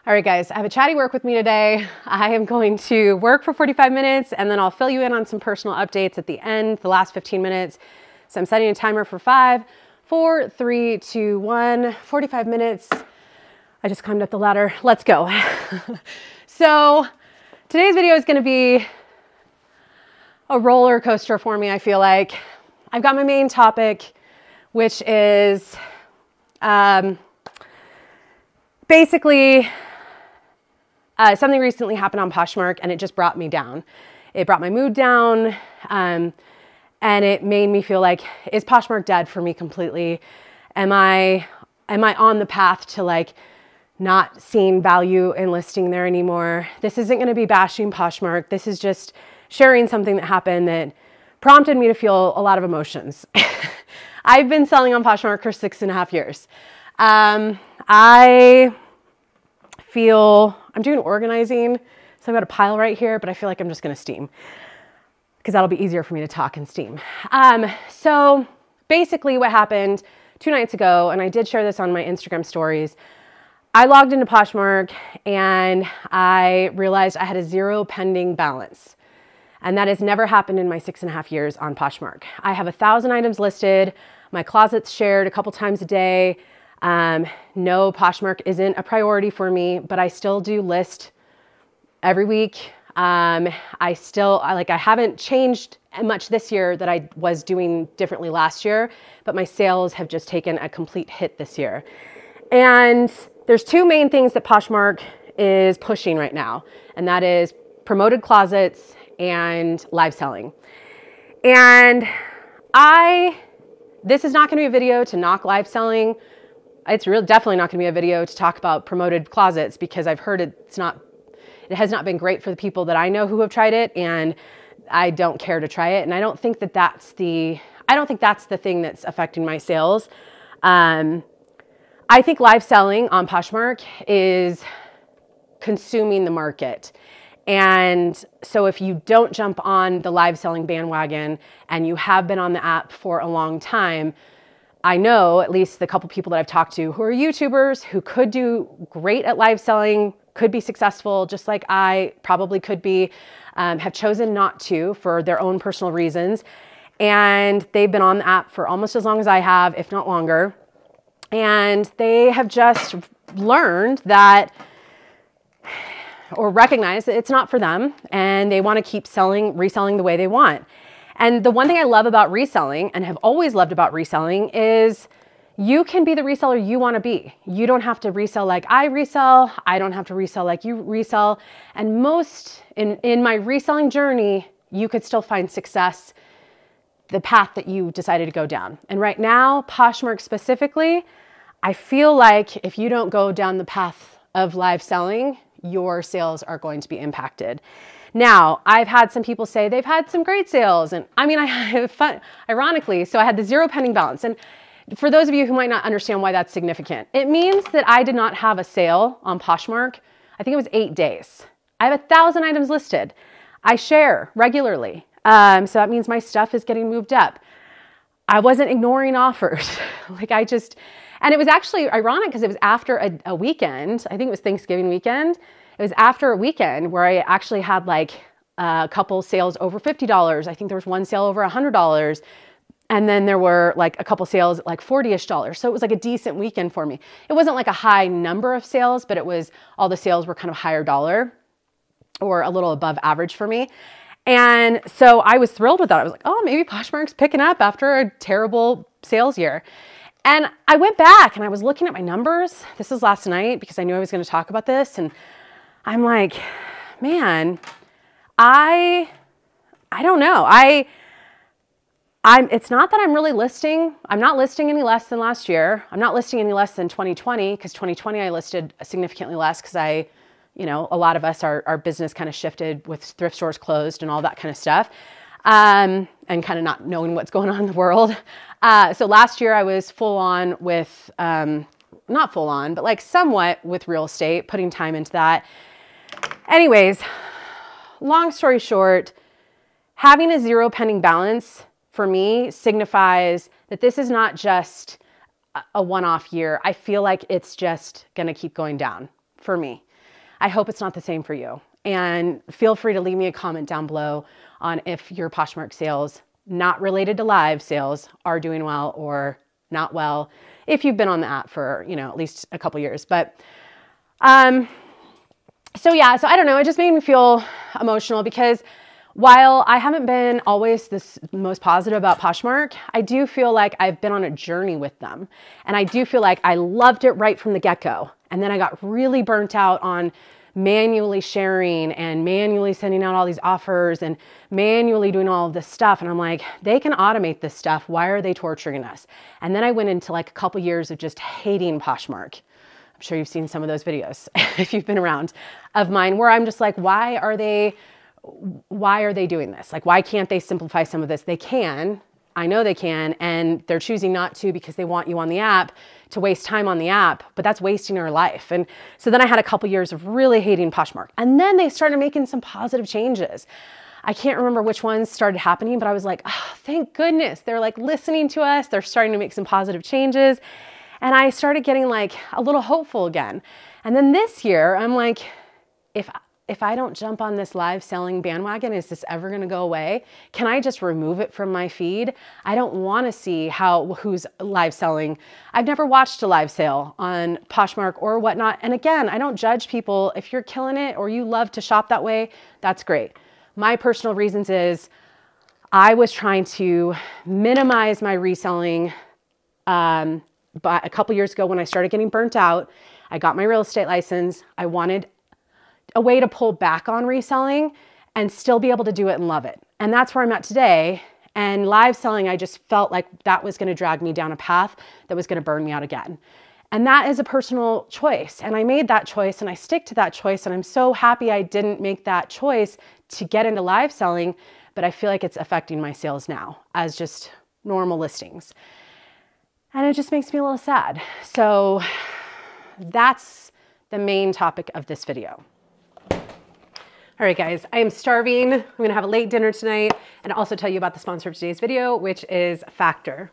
All right, guys, I have a chatty work with me today. I am going to work for 45 minutes and then I'll fill you in on some personal updates at the end, the last 15 minutes. So I'm setting a timer for 5, 4, 3, 2, 1, 45 minutes. I just climbed up the ladder. Let's go. So today's video is going to be a roller coaster for me, I feel like. I've got my main topic, which is basically something recently happened on Poshmark and it just brought me down. It brought my mood down and it made me feel like, is Poshmark dead for me completely? Am I on the path to like not seeing value in listing there anymore? This isn't going to be bashing Poshmark. This is just sharing something that happened that prompted me to feel a lot of emotions. I've been selling on Poshmark for 6.5 years. I feel I'm doing organizing, so I've got a pile right here, but I feel like I'm just going to steam because that'll be easier for me to talk and steam. So basically what happened 2 nights ago, and I did share this on my Instagram stories, I logged into Poshmark and I realized I had a 0 pending balance. And that has never happened in my 6.5 years on Poshmark. I have 1,000 items listed. My closet's shared a couple times a day. No, Poshmark isn't a priority for me, but I still do list every week. I haven't changed much this year that I was doing differently last year, but my sales have just taken a complete hit this year. And there's 2 main things that Poshmark is pushing right now, and that is promoted closets and live selling. And this is not going to be a video to knock live selling. It's definitely not going to be a video to talk about promoted closets because I've heard it has not been great for the people that I know who have tried it, and I don't care to try it. And I don't think that's the thing that's affecting my sales. I think live selling on Poshmark is consuming the market. And so if you don't jump on the live selling bandwagon and you have been on the app for a long time, I know at least the couple people that I've talked to who are YouTubers who could do great at live selling, could be successful, just like I probably could be, have chosen not to for their own personal reasons. And they've been on the app for almost as long as I have, if not longer. And they have just learned that, or recognize that it's not for them and they want to keep reselling the way they want. And the one thing I love about reselling and have always loved about reselling is you can be the reseller you want to be. You don't have to resell like I resell. I don't have to resell like you resell. And in my reselling journey, you could still find success the path that you decided to go down. And right now, Poshmark specifically, I feel like if you don't go down the path of live selling, your sales are going to be impacted. Now, I've had some people say they've had some great sales. And I mean, I have fun, ironically, so I had the 0 pending balance. And for those of you who might not understand why that's significant, it means that I did not have a sale on Poshmark. I think it was 8 days. I have 1,000 items listed. I share regularly. So that means my stuff is getting moved up. I wasn't ignoring offers. And it was actually ironic because it was after a weekend. I think it was Thanksgiving weekend. It was after a weekend where I actually had like a couple sales over $50. I think there was one sale over $100. And then there were like a couple sales at like $40-ish. So it was like a decent weekend for me. It wasn't like a high number of sales, but all the sales were kind of higher dollar or a little above average for me. And so I was thrilled with that. I was like, oh, maybe Poshmark's picking up after a terrible sales year. And I went back and I was looking at my numbers. This was last night because I knew I was going to talk about this. And I'm like, man, I don't know. It's not that I'm really listing. I'm not listing any less than last year. I'm not listing any less than 2020 because 2020 I listed significantly less because a lot of us, our business kind of shifted with thrift stores closed and all that kind of stuff. And kind of not knowing what's going on in the world. So last year I was full on with, not full on, but like somewhat with real estate, putting time into that. Anyways, long story short, having a 0 pending balance for me signifies that this is not just a one-off year. I feel like it's just going to keep going down for me. I hope it's not the same for you. And feel free to leave me a comment down below on if your Poshmark sales, not related to live sales, are doing well or not well, if you've been on the app for, you know, at least a couple years. But so yeah, so I don't know, it just made me feel emotional because while I haven't been always this most positive about Poshmark, I do feel like I've been on a journey with them. And I do feel like I loved it right from the get-go. And then I got really burnt out on manually sharing and manually sending out all these offers and manually doing all of this stuff. And I'm like, they can automate this stuff. Why are they torturing us? And then I went into like a couple years of just hating Poshmark. I'm sure you've seen some of those videos if you've been around of mine, where I'm just like, why are they doing this? Like, why can't they simplify some of this? They can. I know they can, and they're choosing not to because they want you on the app to waste time on the app, but that's wasting our life. And so then I had a couple years of really hating Poshmark, and then they started making some positive changes. I can't remember which ones started happening, but I was like, oh, thank goodness. They're like listening to us. They're starting to make some positive changes. And I started getting like a little hopeful again. And then this year, I'm like, if I don't jump on this live selling bandwagon, is this ever going to go away? Can I just remove it from my feed? I don't want to see who's live selling. I've never watched a live sale on Poshmark or whatnot. And again, I don't judge people. If you're killing it or you love to shop that way, that's great. My personal reasons is I was trying to minimize my reselling. But a couple years ago when I started getting burnt out, I got my real estate license. I wanted a way to pull back on reselling and still be able to do it and love it. And that's where I'm at today. And live selling, I just felt like that was going to drag me down a path that was going to burn me out again. And that is a personal choice. And I made that choice and I stick to that choice. And I'm so happy I didn't make that choice to get into live selling, but I feel like it's affecting my sales now as just normal listings. And it just makes me a little sad. So that's the main topic of this video. All right, guys, I am starving. I'm gonna have a late dinner tonight and also tell you about the sponsor of today's video, which is Factor.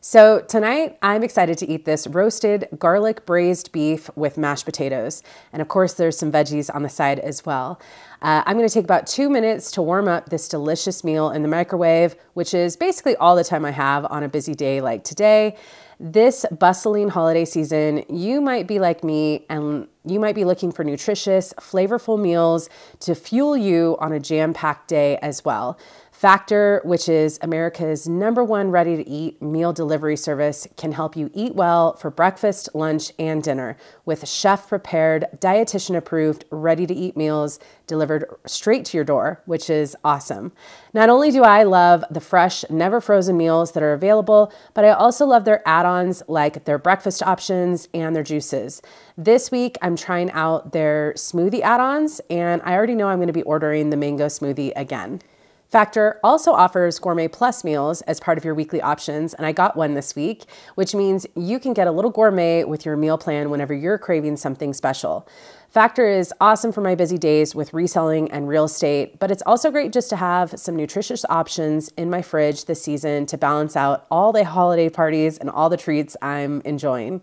So tonight, I'm excited to eat this roasted garlic braised beef with mashed potatoes. And of course, there's some veggies on the side as well. I'm gonna take about 2 minutes to warm up this delicious meal in the microwave, which is basically all the time I have on a busy day like today. This bustling holiday season, you might be like me and you might be looking for nutritious, flavorful meals to fuel you on a jam-packed day as well. Factor, which is America's #1 ready-to-eat meal delivery service, can help you eat well for breakfast, lunch, and dinner with chef-prepared, dietitian-approved, ready-to-eat meals delivered straight to your door, which is awesome. Not only do I love the fresh, never-frozen meals that are available, but I also love their add-ons like their breakfast options and their juices. This week, I'm trying out their smoothie add-ons, and I already know I'm going to be ordering the mango smoothie again. Factor also offers Gourmet Plus meals as part of your weekly options, and I got one this week, which means you can get a little gourmet with your meal plan whenever you're craving something special. Factor is awesome for my busy days with reselling and real estate, but it's also great just to have some nutritious options in my fridge this season to balance out all the holiday parties and all the treats I'm enjoying.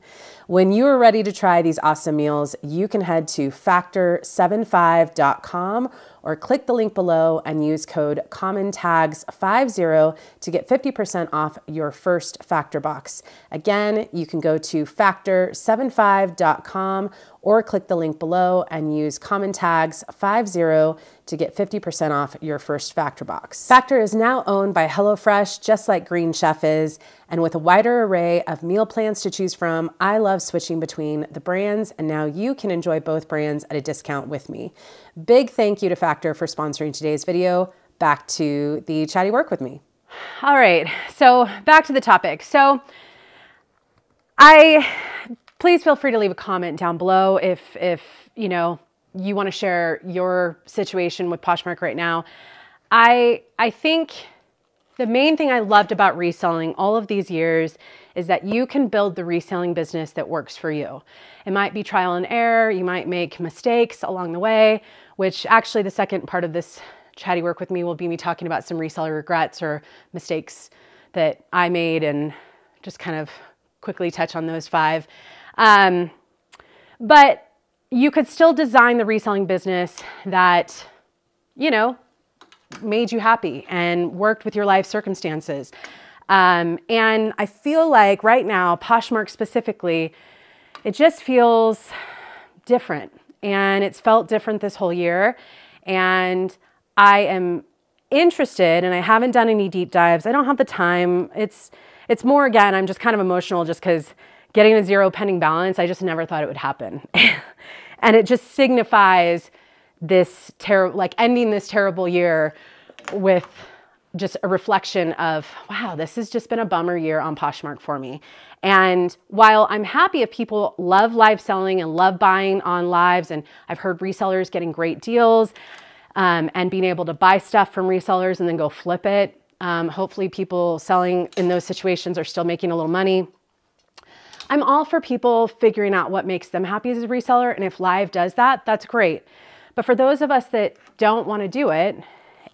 When you are ready to try these awesome meals, you can head to factor75.com or click the link below and use code COMMONTAGS50 to get 50% off your first Factor box. Again, you can go to factor75.com or click the link below and use COMMONTAGS50 to get 50% off your first Factor box. Factor is now owned by HelloFresh, just like Green Chef is, and with a wider array of meal plans to choose from, I love switching between the brands, and now you can enjoy both brands at a discount with me. Big thank you to Factor for sponsoring today's video. Back to the chatty work with me. All right, so back to the topic. So please feel free to leave a comment down below if you know, you want to share your situation with Poshmark right now. I think the main thing I loved about reselling all of these years is that you can build the reselling business that works for you. It might be trial and error. You might make mistakes along the way, which actually the second part of this chatty work with me will be me talking about some reseller regrets or mistakes that I made and just kind of quickly touch on those 5. But you could still design the reselling business that, you know, made you happy and worked with your life circumstances. And I feel like right now, Poshmark specifically, it just feels different, and it's felt different this whole year. And I am interested, and I haven't done any deep dives. I don't have the time. It's more, again, I'm just kind of emotional just because getting a zero pending balance, I just never thought it would happen. And it just signifies this like ending this terrible year with just a reflection of, wow, this has just been a bummer year on Poshmark for me. And while I'm happy if people love live selling and love buying on lives, and I've heard resellers getting great deals and being able to buy stuff from resellers and then go flip it. Hopefully people selling in those situations are still making a little money. I'm all for people figuring out what makes them happy as a reseller. And if live does that, that's great. But for those of us that don't want to do it,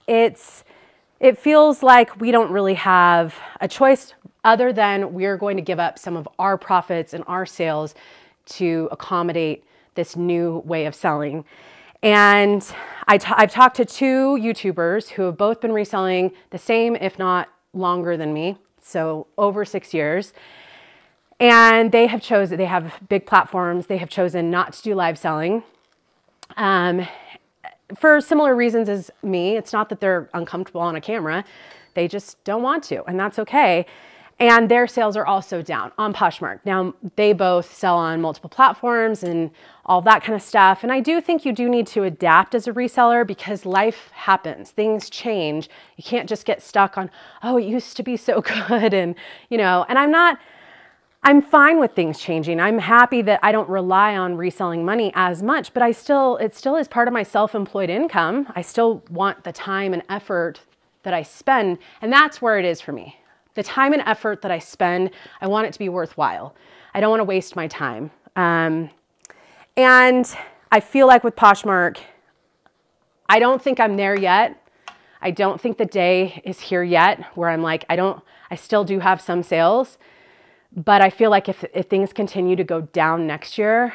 it feels like we don't really have a choice other than we're going to give up some of our profits and our sales to accommodate this new way of selling. And I've talked to two YouTubers who have both been reselling the same, if not longer than me, so over 6 years. And they have big platforms. They have chosen not to do live selling for similar reasons as me. It's not that they're uncomfortable on a camera. They just don't want to, and that's okay. And their sales are also down on Poshmark. Now, they both sell on multiple platforms and all that kind of stuff. And I do think you do need to adapt as a reseller because life happens. Things change. You can't just get stuck on, oh, it used to be so good. And, you know, and I'm fine with things changing. I'm happy that I don't rely on reselling money as much, but it still is part of my self-employed income. I still want the time and effort that I spend, and that's where it is for me. The time and effort that I spend, I want it to be worthwhile. I don't want to waste my time. And I feel like with Poshmark, I don't think I'm there yet. I don't think the day is here yet where I'm like, I still do have some sales. But I feel like if things continue to go down next year,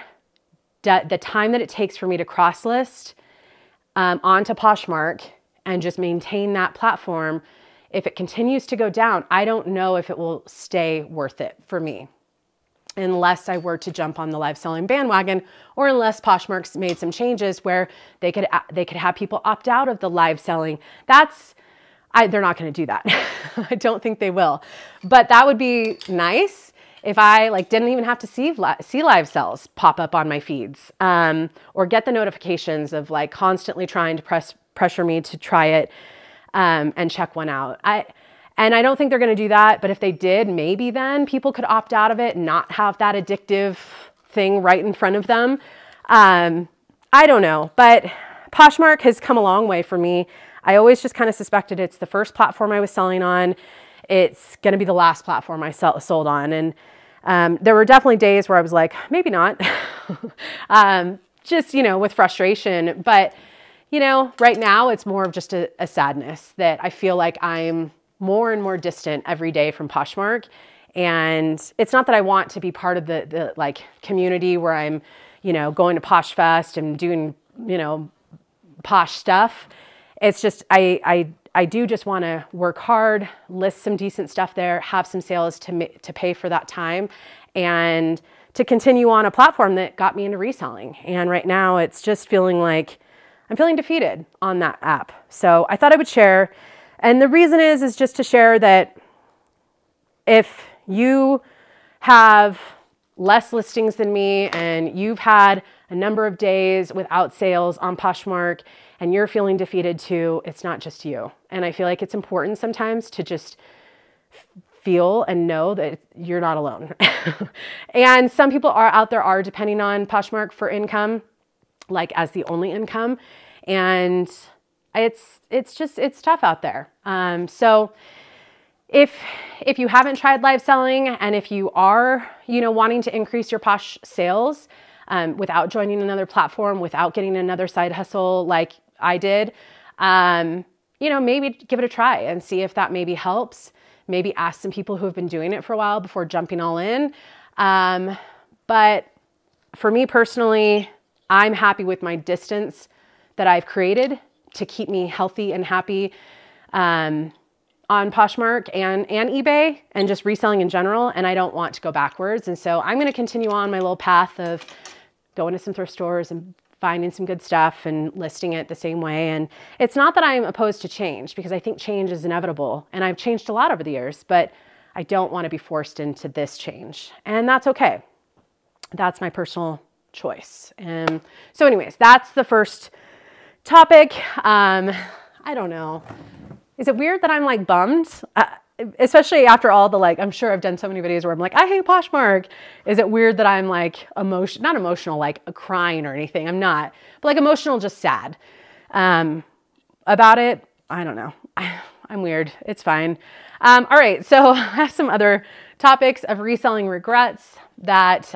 the time that it takes for me to cross-list onto Poshmark and just maintain that platform, if it continues to go down, I don't know if it will stay worth it for me unless I were to jump on the live selling bandwagon, or unless Poshmark's made some changes where they could have people opt out of the live selling. They're not going to do that. I don't think they will. But that would be nice if I didn't even have to see live sales pop up on my feeds or get the notifications of constantly trying to pressure me to try it and check one out. And I don't think they're going to do that. But if they did, maybe then people could opt out of it and not have that addictive thing right in front of them. I don't know. But Poshmark has come a long way for me. I always just kind of suspected it's the first platform I was selling on. It's going to be the last platform I sold on. And there were definitely days where I was like, maybe not, just, with frustration. But, right now it's more of just a sadness that I feel like I'm more and more distant every day from Poshmark. And it's not that I want to be part of the community where I'm, going to Posh Fest and doing, posh stuff. It's just, I do just want to work hard, list some decent stuff there, have some sales to pay for that time, and to continue on a platform that got me into reselling. And right now it's just feeling like I'm feeling defeated on that app. So I thought I would share. And the reason is just to share that if you have less listings than me and you've had a number of days without sales on Poshmark and you're feeling defeated too, it's not just you. And I feel like it's important sometimes to just feel and know that you're not alone. And some people out there are depending on Poshmark for income, as the only income. And it's tough out there. So if you haven't tried live selling, and if you are, wanting to increase your Posh sales without joining another platform, without getting another side hustle like I did, maybe give it a try and see if that maybe helps. Maybe ask some people who have been doing it for a while before jumping all in. But for me personally, I'm happy with my distance that I've created to keep me healthy and happy on Poshmark and eBay and just reselling in general. And I don't want to go backwards. And so I'm going to continue on my little path of going to some thrift stores and finding some good stuff and listing it the same way. And it's not that I'm opposed to change, because I think change is inevitable. And I've changed a lot over the years, but I don't want to be forced into this change. And that's okay. That's my personal choice. And so anyways, that's the first topic. I don't know. Is it weird that I'm like bummed? Especially after all the, like, I'm sure I've done so many videos where I'm like, I hate Poshmark. Is it weird that I'm like not emotional, like crying or anything? I'm not, but like emotional, just sad about it. I don't know. I'm weird. It's fine. All right. So I have some other topics of reselling regrets that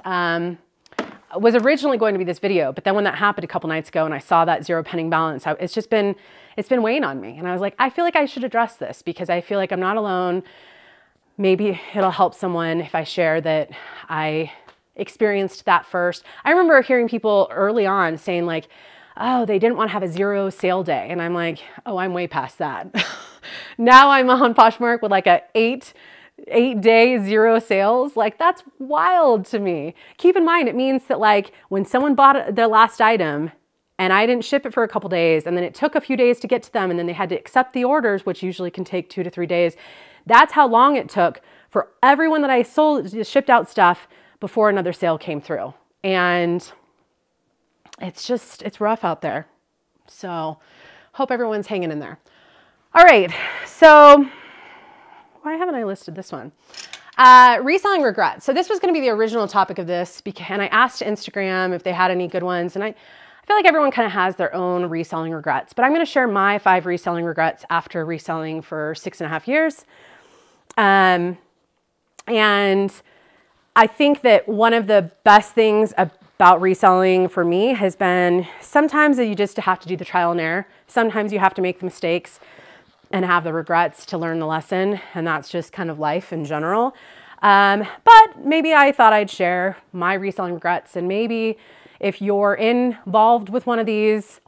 was originally going to be this video, but then when that happened a couple nights ago and I saw that 0 pending balance, it's been weighing on me. And I was like, I feel like I should address this because I feel like I'm not alone. Maybe it'll help someone if I share that I experienced that first. I remember hearing people early on saying like, oh, they didn't want to have a 0 sale day. And I'm like, oh, I'm way past that. Now I'm on Poshmark with like a 8-day 0 sales. Like, that's wild to me. Keep in mind, it means that like when someone bought their last item and I didn't ship it for a couple days, and then it took a few days to get to them, and then they had to accept the orders, which usually can take 2 to 3 days. That's how long it took for everyone that I shipped out stuff before another sale came through. And it's rough out there. So hope everyone's hanging in there. All right. So why haven't I listed this one? Reselling regrets. So this was going to be the original topic of this, and I asked Instagram if they had any good ones. And I feel like everyone kind of has their own reselling regrets, but I'm going to share my 5 reselling regrets after reselling for 6.5 years. And I think that one of the best things about reselling for me has been sometimes you just have to do the trial and error. Sometimes you have to make the mistakes and have the regrets to learn the lesson. And that's just kind of life in general. But maybe I thought I'd share my reselling regrets, and maybe if you're involved with one of these,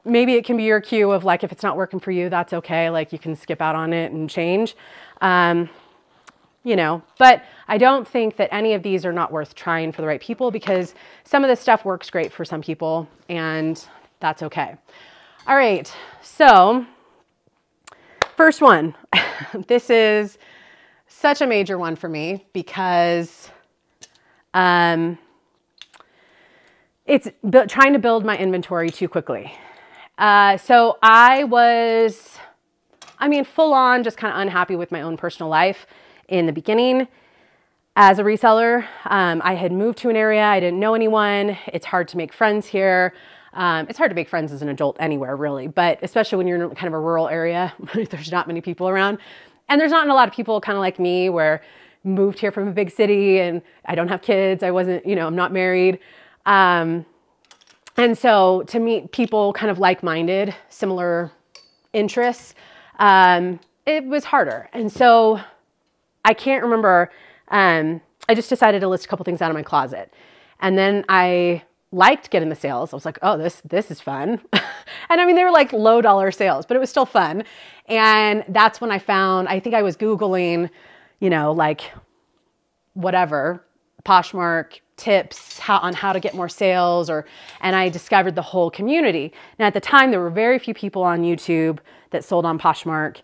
maybe it can be your cue of like, if it's not working for you, that's okay. Like you can skip out on it and change, you know, but I don't think that any of these are not worth trying for the right people, because some of this stuff works great for some people and that's okay. All right. So first one, this is such a major one for me because, it's trying to build my inventory too quickly. So I was, full on just kind of unhappy with my own personal life in the beginning as a reseller. I had moved to an area. I didn't know anyone. It's hard to make friends here. It's hard to make friends as an adult anywhere really, but especially when you're in kind of a rural area, there's not many people around. And there's not a lot of people kind of like me where moved here from a big city and I don't have kids. I wasn't, I'm not married. And so to meet people kind of like-minded, similar interests, it was harder. And so I can't remember, I just decided to list a couple things out of my closet. And then I liked getting the sales. I was like, oh, this is fun. And they were like low dollar sales, but it was still fun. And that's when I found, I think I was Googling, like whatever, Poshmark tips on how to get more sales, and I discovered the whole community. Now at the time, there were very few people on YouTube that sold on Poshmark,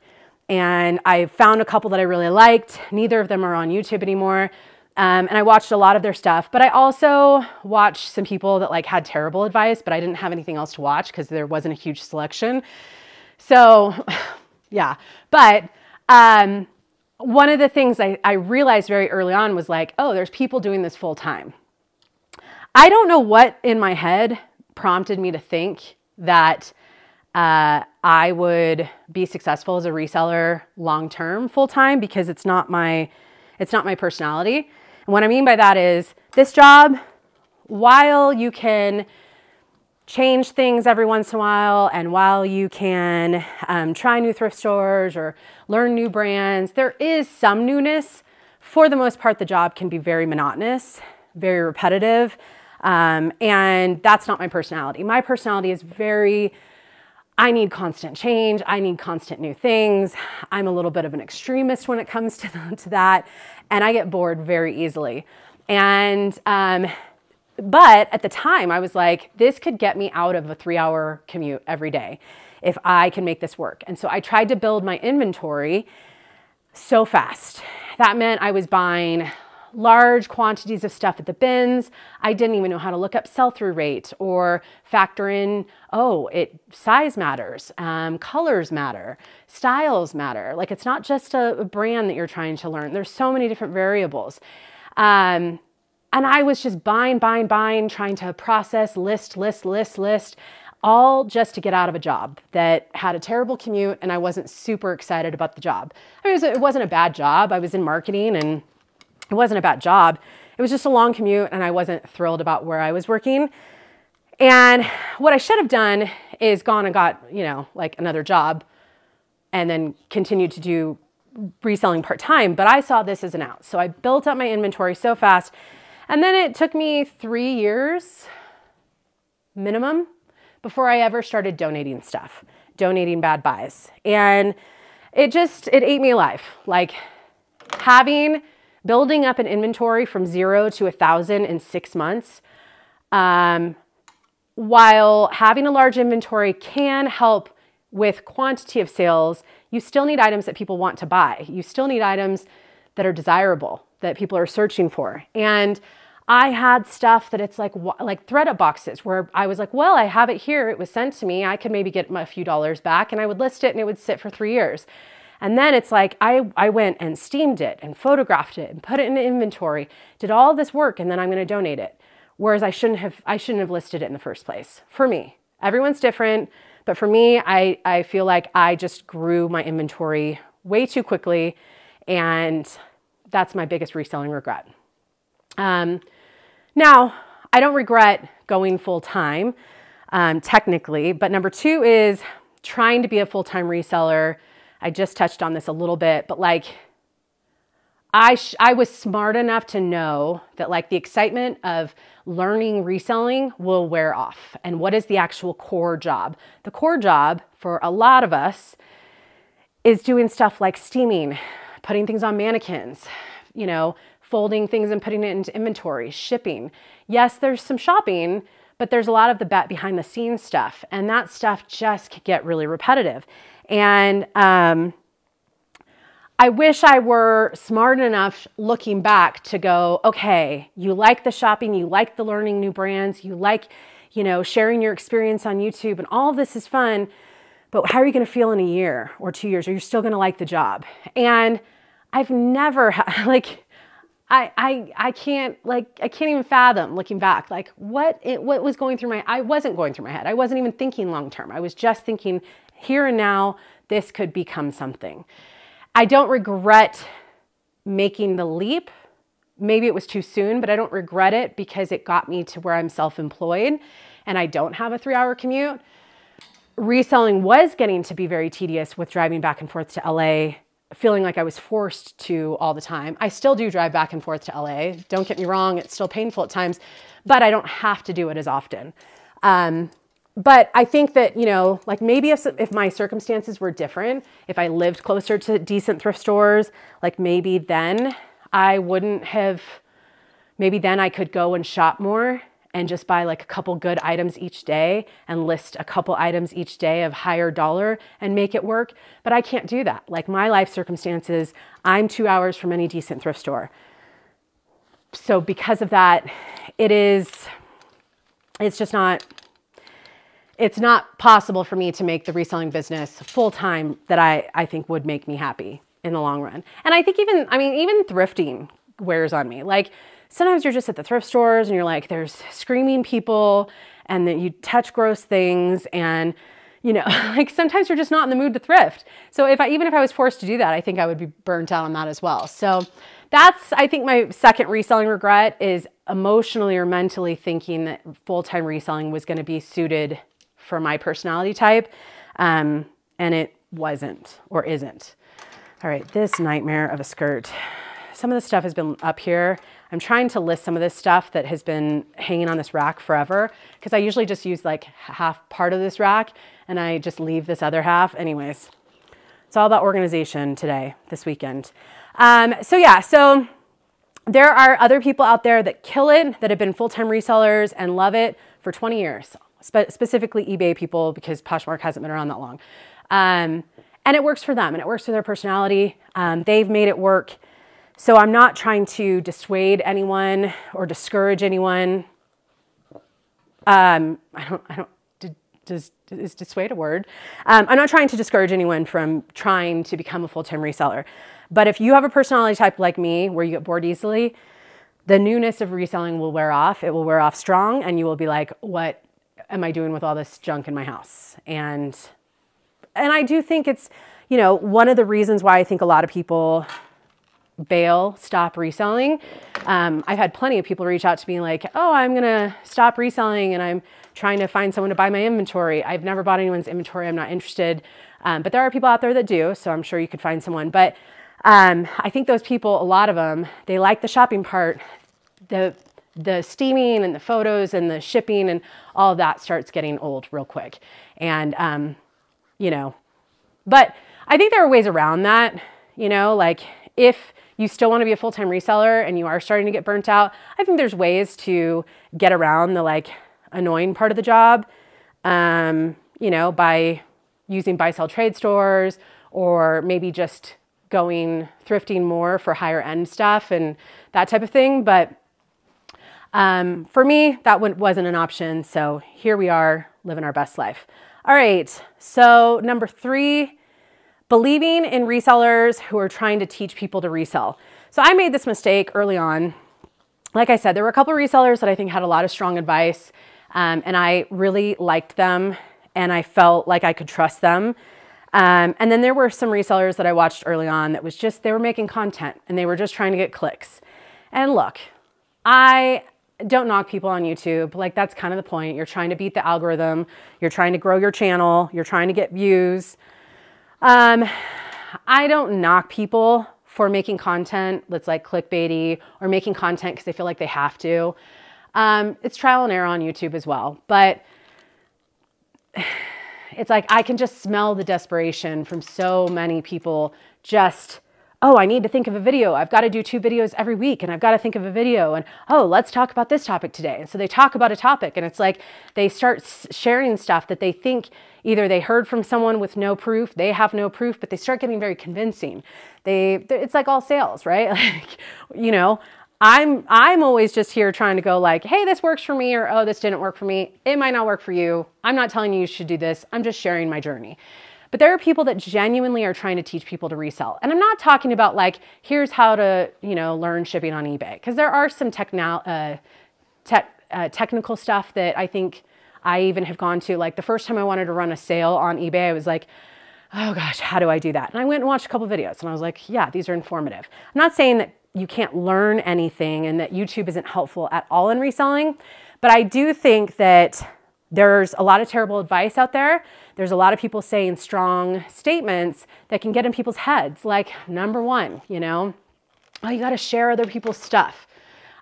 and I found a couple that I really liked. Neither of them are on YouTube anymore. And I watched a lot of their stuff, but I also watched some people that like had terrible advice, but I didn't have anything else to watch because there wasn't a huge selection. So yeah, but, one of the things I realized very early on was like, oh, there's people doing this full time. I don't know what in my head prompted me to think that I would be successful as a reseller long-term full-time, because it's not my personality. And what I mean by that is this job, while you can change things every once in a while, and while you can try new thrift stores or learn new brands, there is some newness. For the most part, the job can be very monotonous, very repetitive. And that's not my personality. My personality is I need constant change. I need constant new things. I'm a little bit of an extremist when it comes to that. And I get bored very easily. And, but at the time I was like, this could get me out of a 3-hour commute every day if I can make this work. And so I tried to build my inventory so fast. That meant I was buying large quantities of stuff at the bins. I didn't even know how to look up sell-through rate or factor in, size matters, colors matter, styles matter. Like, it's not just a brand that you're trying to learn. There's so many different variables. And I was just buying, trying to process, list, all just to get out of a job that had a terrible commute, and I wasn't super excited about the job. I mean, it wasn't a bad job. I was in marketing, and it wasn't a bad job. It was just a long commute, and I wasn't thrilled about where I was working. And what I should have done is gone and got, like another job and then continued to do reselling part-time. But I saw this as an out. So I built up my inventory so fast. And then it took me 3 years minimum before I ever started donating stuff, donating bad buys. And it ate me alive. Like, building up an inventory from 0 to 1,000 in 6 months, while having a large inventory can help with quantity of sales, you still need items that people want to buy. You still need items that are desirable, that people are searching for. And I had stuff that it's like ThredUp boxes where I was like, well, I have it here. It was sent to me. I could maybe get a few dollars back, and I would list it and it would sit for 3 years. And then it's like, I went and steamed it and photographed it and put it in inventory, did all this work, and then I'm going to donate it. Whereas I shouldn't have listed it in the first place. For me, everyone's different, but for me, I feel like I just grew my inventory way too quickly, and that's my biggest reselling regret. Now, I don't regret going full-time, technically, but number 2 is trying to be a full-time reseller. I just touched on this a little bit, but like, I was smart enough to know that like the excitement of learning reselling will wear off. And what is the actual core job? The core job for a lot of us is doing stuff like steaming, putting things on mannequins, folding things and putting it into inventory, shipping. Yes, there's some shopping, but there's a lot of the behind the scenes stuff, and that stuff just can get really repetitive. And I wish I were smart enough looking back to go, okay, you like the shopping, you like the learning new brands, you like, sharing your experience on YouTube, and all of this is fun, but how are you going to feel in a year or 2 years? Are you still going to like the job? And I've never I can't even fathom looking back, like what was going through I wasn't going through my head. I wasn't even thinking long-term. I was just thinking here and now, this could become something. I don't regret making the leap. Maybe it was too soon, but I don't regret it because it got me to where I'm self-employed and I don't have a 3-hour commute. Reselling was getting to be very tedious with driving back and forth to LA, feeling like I was forced to all the time. I still do drive back and forth to LA. Don't get me wrong, it's still painful at times, but I don't have to do it as often. But I think that, like maybe if my circumstances were different, if I lived closer to decent thrift stores, like maybe then I could go and shop more and just buy like a couple good items each day and list a couple items each day of higher dollar and make it work. But I can't do that. Like my life circumstances, I'm 2 hours from any decent thrift store. So because of that, it's not possible for me to make the reselling business full-time that I think would make me happy in the long run. And I think even thrifting wears on me. Like sometimes you're just at the thrift stores and you're like, there's screaming people and then you touch gross things and, like sometimes you're just not in the mood to thrift. So even if I was forced to do that, I think I would be burnt out on that as well. So that's, I think my second reselling regret is emotionally or mentally thinking that full-time reselling was going to be suited for my personality type. And it wasn't or isn't. All right, this nightmare of a skirt. Some of the stuff has been up here. I'm trying to list some of this stuff that has been hanging on this rack forever, because I usually just use like half part of this rack and I just leave this other half. Anyways, it's all about organization today, this weekend. So yeah, so there are other people out there that kill it, that have been full-time resellers and love it for 20 years, specifically eBay people, because Poshmark hasn't been around that long. And it works for them and it works for their personality. They've made it work. So I'm not trying to dissuade anyone or discourage anyone. Is dissuade a word? I'm not trying to discourage anyone from trying to become a full-time reseller. But if you have a personality type like me, where you get bored easily, the newness of reselling will wear off. It will wear off strong, and you will be like, what am I doing with all this junk in my house? And I do think it's, you know, one of the reasons why I think a lot of people bail, stop reselling. I've had plenty of people reach out to me like, oh, I'm going to stop reselling and I'm trying to find someone to buy my inventory. I've never bought anyone's inventory. I'm not interested. But there are people out there that do, so I'm sure you could find someone. But I think those people, a lot of them, they like the shopping part. The steaming and the photos and the shipping and all of that starts getting old real quick. And, you know, but I think there are ways around that, you know, like if you still want to be a full-time reseller and you are starting to get burnt out, I think there's ways to get around the like annoying part of the job, you know, by using buy-sell trade stores, or maybe just going thrifting more for higher end stuff and that type of thing. But for me, that wasn't an option. So here we are living our best life. All right. So number 3, believing in resellers who are trying to teach people to resell. So I made this mistake early on. Like I said, there were a couple of resellers that I think had a lot of strong advice, and I really liked them and I felt like I could trust them. And then there were some resellers that I watched early on that was just, they were making content and they were just trying to get clicks. And look, I don't knock people on YouTube. Like that's kind of the point. You're trying to beat the algorithm. You're trying to grow your channel. You're trying to get views. I don't knock people for making content that's like clickbaity or making content because they feel like they have to. It's trial and error on YouTube as well. But it's like I can just smell the desperation from so many people just, oh, I need to think of a video. I've got to do 2 videos every week and I've got to think of a video, and oh, let's talk about this topic today. And so they talk about a topic and it's like they start sharing stuff that they think either they heard from someone with no proof, they have no proof, but they start getting very convincing. It's like all sales, right? Like, you know, I'm always just here trying to go like, hey, this works for me, or oh, this didn't work for me. It might not work for you. I'm not telling you should do this. I'm just sharing my journey. But there are people that genuinely are trying to teach people to resell. And I'm not talking about like, here's how to, you know, learn shipping on eBay. Because there are some technical stuff that I think I even have gone to. Like the first time I wanted to run a sale on eBay, I was like, oh gosh, how do I do that? And I went and watched a couple videos and I was like, yeah, these are informative. I'm not saying that you can't learn anything and that YouTube isn't helpful at all in reselling, but I do think that there's a lot of terrible advice out there. There's a lot of people saying strong statements that can get in people's heads. Like number 1, you know, oh, you got to share other people's stuff.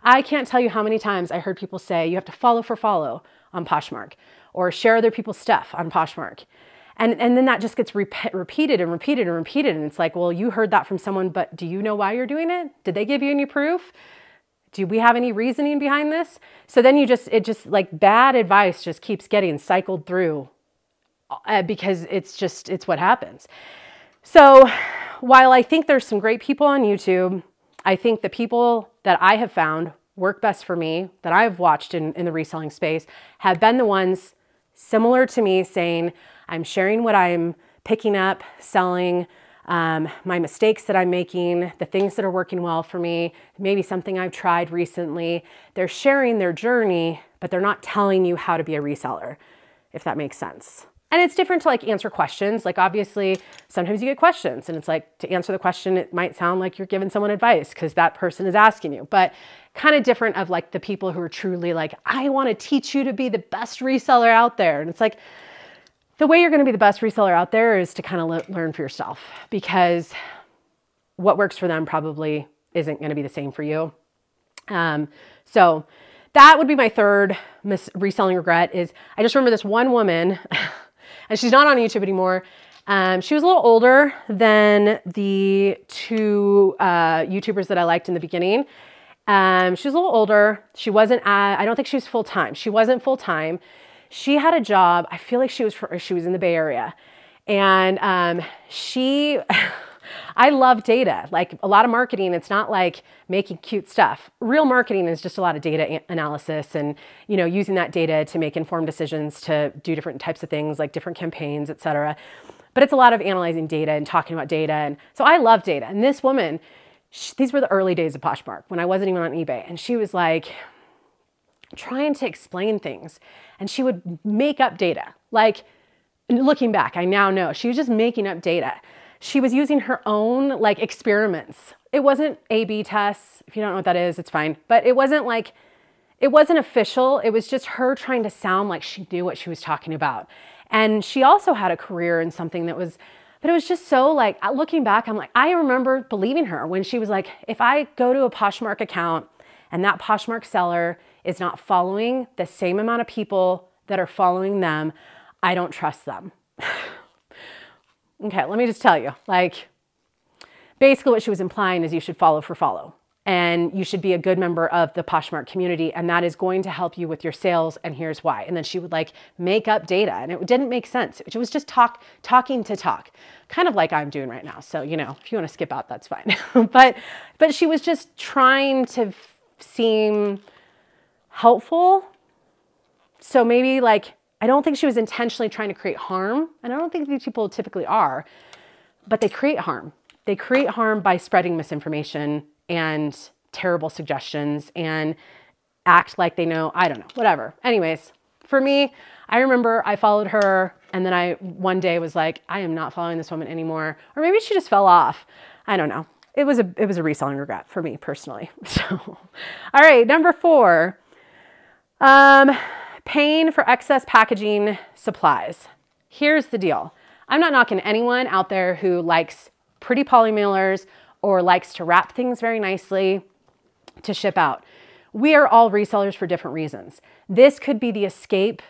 I can't tell you how many times I heard people say you have to follow for follow on Poshmark, or share other people's stuff on Poshmark. And then that just gets repeated and repeated and repeated. And it's like, well, you heard that from someone, but do you know why you're doing it? Did they give you any proof? Do we have any reasoning behind this? So then it just like bad advice just keeps getting cycled through because it's what happens. So while I think there's some great people on YouTube, I think the people that I have found work best for me, that I've watched in the reselling space, have been the ones similar to me saying, I'm sharing what I'm picking up, selling, my mistakes that I'm making, the things that are working well for me, maybe something I've tried recently. They're sharing their journey, but they're not telling you how to be a reseller, if that makes sense. And it's different to like answer questions. Like obviously, sometimes you get questions and it's like to answer the question, it might sound like you're giving someone advice because that person is asking you, but kind of different of like the people who are truly like, I want to teach you to be the best reseller out there. And it's like, the way you're going to be the best reseller out there is to kind of learn for yourself, because what works for them probably isn't going to be the same for you. So that would be my third reselling regret is I just remember this one woman and she's not on YouTube anymore. She was a little older than the two YouTubers that I liked in the beginning. She was a little older. She wasn't, I don't think she was full-time. She wasn't full-time. She had a job. I feel like she was in the Bay Area. And I love data. Like a lot of marketing, it's not like making cute stuff. Real marketing is just a lot of data analysis and, you know, using that data to make informed decisions to do different types of things like different campaigns, et cetera. But it's a lot of analyzing data and talking about data. And so I love data. And this woman, these were the early days of Poshmark when I wasn't even on eBay. And she was like trying to explain things and she would make up data. Like looking back, I now know she was just making up data. She was using her own like experiments. It wasn't A/B tests. If you don't know what that is, it's fine. But it wasn't like, it wasn't official. It was just her trying to sound like she knew what she was talking about. And she also had a career in something that was, but it was just so like, looking back, I'm like, I remember believing her when she was like, if I go to a Poshmark account and that Poshmark seller is not following the same amount of people that are following them, I don't trust them. Okay, let me just tell you, like, basically what she was implying is you should follow for follow and you should be a good member of the Poshmark community and that is going to help you with your sales and here's why. And then she would like make up data and it didn't make sense. It was just talking to talk, kind of like I'm doing right now. So, you know, if you want to skip out, that's fine. but she was just trying to seem helpful. So maybe like, I don't think she was intentionally trying to create harm. And I don't think these people typically are, but they create harm. They create harm by spreading misinformation and terrible suggestions and act like they know, I don't know, whatever. Anyways, for me, I remember I followed her and then I one day was like, I am not following this woman anymore. Or maybe she just fell off. I don't know. It was a reselling regret for me personally. So, all right, number 4. Paying for excess packaging supplies. Here's the deal. I'm not knocking anyone out there who likes pretty poly mailers or likes to wrap things very nicely to ship out. We are all resellers for different reasons. This could be the escape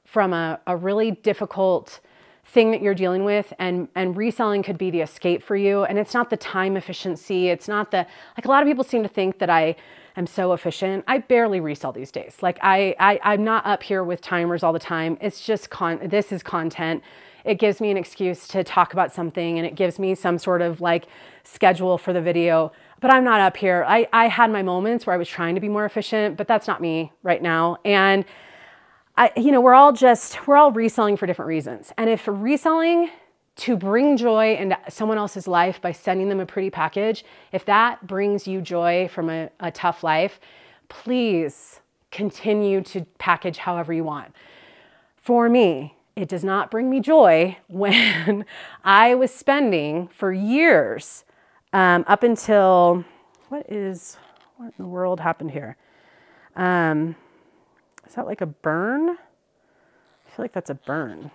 from a really difficult thing that you're dealing with and reselling could be the escape for you. And it's not the time efficiency. It's not the, like a lot of people seem to think that I am so efficient. I barely resell these days. Like I'm not up here with timers all the time. It's just this is content. It gives me an excuse to talk about something and it gives me some sort of like schedule for the video, but I'm not up here. I had my moments where I was trying to be more efficient, but that's not me right now. And you know, we're all reselling for different reasons. And if reselling to bring joy into someone else's life by sending them a pretty package, if that brings you joy from a tough life, please continue to package however you want. For me, it does not bring me joy when I was spending for years up until, what in the world happened here? Is that like a burn? I feel like that's a burn.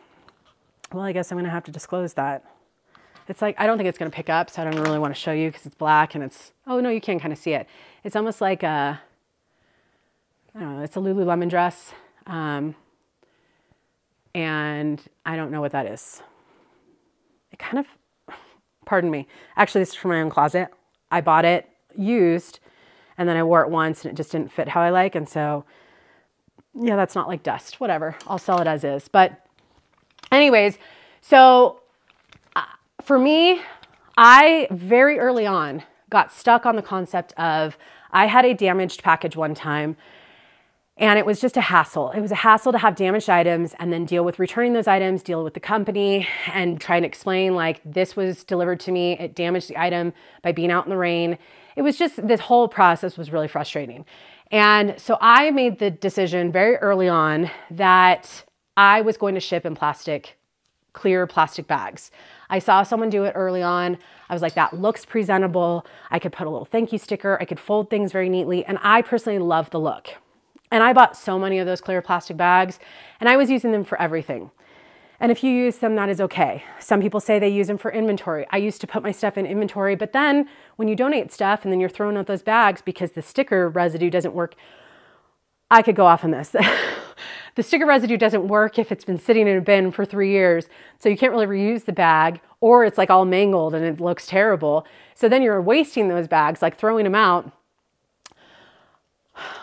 Well, I guess I'm gonna have to disclose that. It's like, I don't think it's gonna pick up, so I don't really wanna show you because it's black and it's, oh no, you can kind of see it. It's almost like I don't know, it's a Lululemon dress. And I don't know what that is. It kind of, pardon me. Actually, this is from my own closet. I bought it used and then I wore it once and it just didn't fit how I like. And so, yeah, that's not like dust, whatever. I'll sell it as is. But anyways, so for me, I very early on got stuck on the concept of, I had a damaged package one time and it was just a hassle. It was a hassle to have damaged items and then deal with returning those items, deal with the company and try and explain like this was delivered to me. It damaged the item by being out in the rain. It was just, this whole process was really frustrating. And so I made the decision very early on that I was going to ship in clear plastic bags. I saw someone do it early on. I was like, that looks presentable. I could put a little thank you sticker. I could fold things very neatly. And I personally love the look. And I bought so many of those clear plastic bags and I was using them for everything. And if you use them, that is okay. Some people say they use them for inventory. I used to put my stuff in inventory, but then when you donate stuff and then you're throwing out those bags because the sticker residue doesn't work, I could go off on this. The sticker residue doesn't work if it's been sitting in a bin for 3 years. So you can't really reuse the bag, or it's like all mangled and it looks terrible. So then you're wasting those bags, like throwing them out.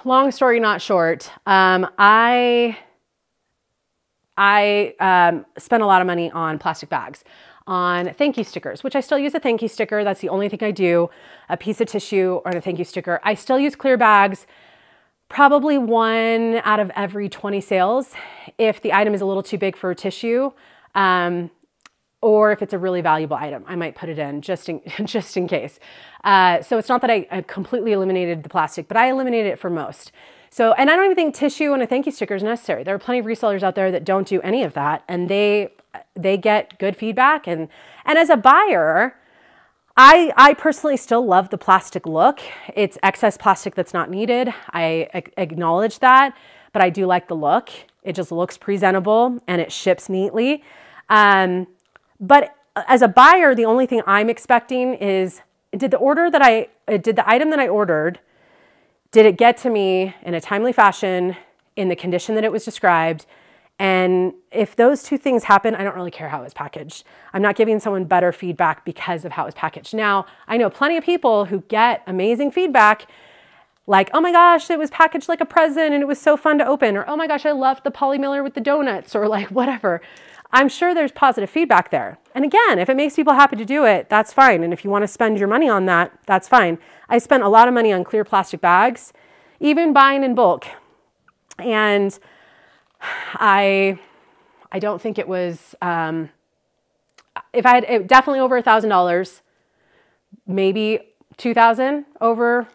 Long story not short, I spent a lot of money on plastic bags, on thank you stickers, which I still use a thank you sticker. That's the only thing I do, a piece of tissue or a thank you sticker. I still use clear bags, probably 1 out of every 20 sales. If the item is a little too big for tissue, or if it's a really valuable item, I might put it in just in case. So it's not that I completely eliminated the plastic, but I eliminated it for most. So, and I don't even think tissue and a thank you sticker is necessary. There are plenty of resellers out there that don't do any of that, and they get good feedback. And as a buyer, I personally still love the plastic look. It's excess plastic that's not needed. I acknowledge that, but I do like the look. It just looks presentable and it ships neatly. But as a buyer, the only thing I'm expecting is, did the item that I ordered, did it get to me in a timely fashion, in the condition that it was described? And if those two things happen, I don't really care how it was packaged. I'm not giving someone better feedback because of how it was packaged. Now, I know plenty of people who get amazing feedback, like, oh my gosh, it was packaged like a present and it was so fun to open, or oh my gosh, I loved the Polly Miller with the donuts, or like whatever. I'm sure there's positive feedback there. And again, if it makes people happy to do it, that's fine. And if you want to spend your money on that, that's fine. I spent a lot of money on clear plastic bags, even buying in bulk. And I don't think it was, if I had definitely over $1,000, maybe 2,000 over,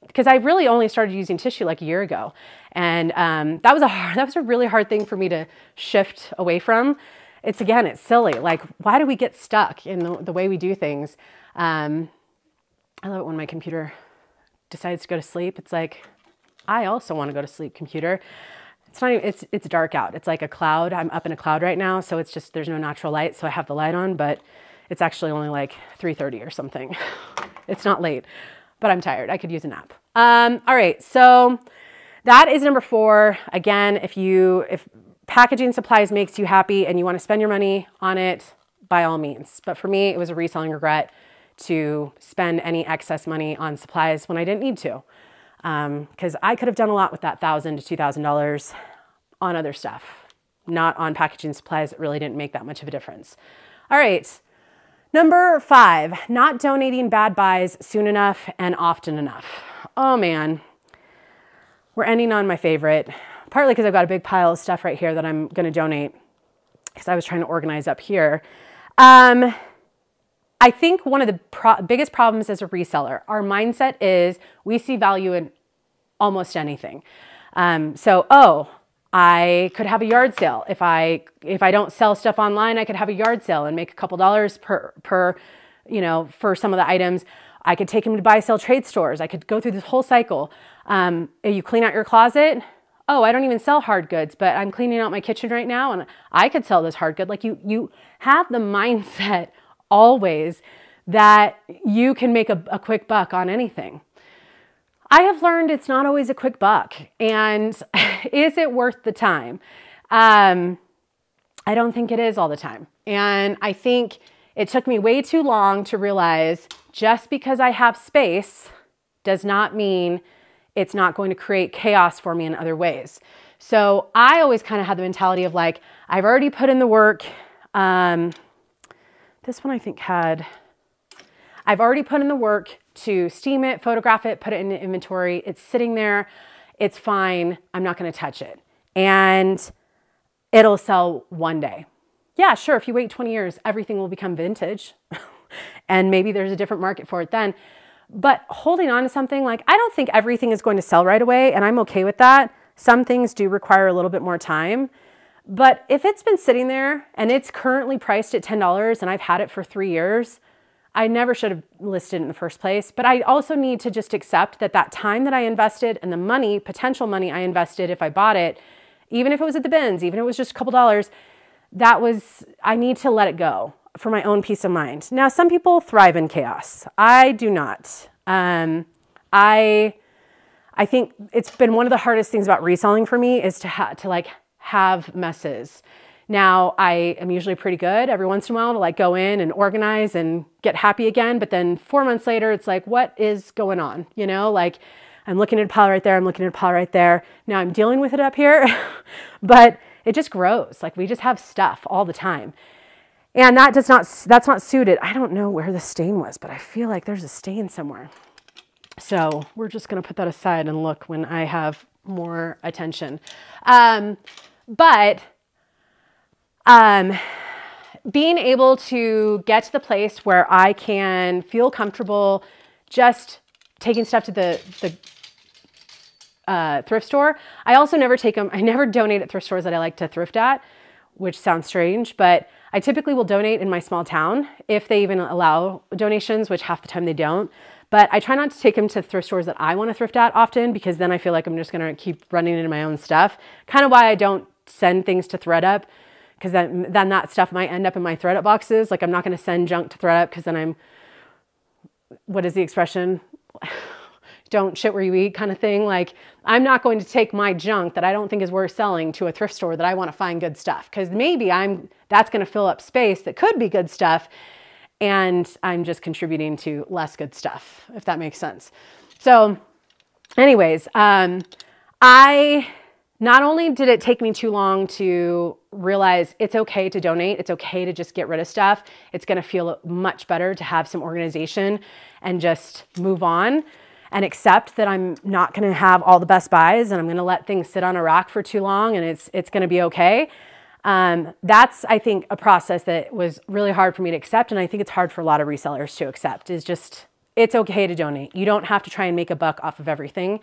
because I really only started using tissue like a year ago. And that was a really hard thing for me to shift away from. It's silly. Like, why do we get stuck in the way we do things? I love it when my computer decides to go to sleep. It's like, I also want to go to sleep, computer. It's not even, it's dark out. It's like a cloud. I'm up in a cloud right now. So it's just, there's no natural light. So I have the light on, but it's actually only like 3:30 or something. It's not late, but I'm tired. I could use a nap. All right. So that is number 4. Again, if packaging supplies makes you happy and you want to spend your money on it, by all means. But for me, it was a reselling regret to spend any excess money on supplies when I didn't need to. Because I could have done a lot with that $1,000 to $2,000 on other stuff, not on packaging supplies that really didn't make that much of a difference. All right. Number 5, not donating bad buys soon enough and often enough. Oh man, we're ending on my favorite, partly because I've got a big pile of stuff right here that I'm going to donate because I was trying to organize up here. I think one of the biggest problems as a reseller, our mindset is we see value in almost anything. I could have a yard sale. If I don't sell stuff online, I could have a yard sale and make a couple dollars per for some of the items. I could take them to buy, sell trade stores. I could go through this whole cycle. You clean out your closet. Oh, I don't even sell hard goods, but I'm cleaning out my kitchen right now and I could sell this hard good. Like you have the mindset always that you can make a quick buck on anything. I have learned it's not always a quick buck. And is it worth the time? I don't think it is all the time. And I think it took me way too long to realize just because I have space does not mean it's not going to create chaos for me in other ways. So I always kind of had the mentality of like, I've already put in the work. This one I think I've already put in the work to steam it, photograph it, put it in the inventory. It's sitting there. It's fine. I'm not going to touch it. And it'll sell one day. Yeah, sure. If you wait 20 years, everything will become vintage. And maybe there's a different market for it then. But holding on to something, like, I don't think everything is going to sell right away. And I'm okay with that. Some things do require a little bit more time. But if it's been sitting there and it's currently priced at $10 and I've had it for 3 years, I never should have listed it in the first place. But I also need to just accept that that time that I invested and the money, potential money I invested if I bought it, even if it was at the bins, even if it was just a couple dollars, I need to let it go for my own peace of mind. Now, some people thrive in chaos. I do not. I think it's been one of the hardest things about reselling for me is to have messes. Now, I am usually pretty good every once in a while to like go in and organize and get happy again. But then 4 months later, it's like, what is going on? You know, like I'm looking at a pile right there. I'm looking at a pile right there. Now I'm dealing with it up here, but it just grows. Like we just have stuff all the time. And that's not suited. I don't know where the stain was, but I feel like there's a stain somewhere. So we're just going to put that aside and look when I have more attention. Being able to get to the place where I can feel comfortable just taking stuff to the thrift store. I also never take them. I never donate at thrift stores that I like to thrift at, which sounds strange, but I typically will donate in my small town if they even allow donations, which half the time they don't. But I try not to take them to thrift stores that I want to thrift at often, because then I feel like I'm just going to keep running into my own stuff. Kind of why I don't send things to ThredUp, because then that stuff might end up in my ThredUp boxes. Like I'm not going to send junk to ThredUp because then what is the expression? Don't shit where you eat kind of thing. Like I'm not going to take my junk that I don't think is worth selling to a thrift store that I want to find good stuff, because maybe that's going to fill up space that could be good stuff, and I'm just contributing to less good stuff, if that makes sense. So anyways, not only did it take me too long to realize it's okay to donate, it's okay to just get rid of stuff, it's going to feel much better to have some organization and just move on and accept that I'm not going to have all the best buys and I'm going to let things sit on a rack for too long and it's going to be okay. That's, I think, a process that was really hard for me to accept, and I think it's hard for a lot of resellers to accept, is just, it's okay to donate. You don't have to try and make a buck off of everything.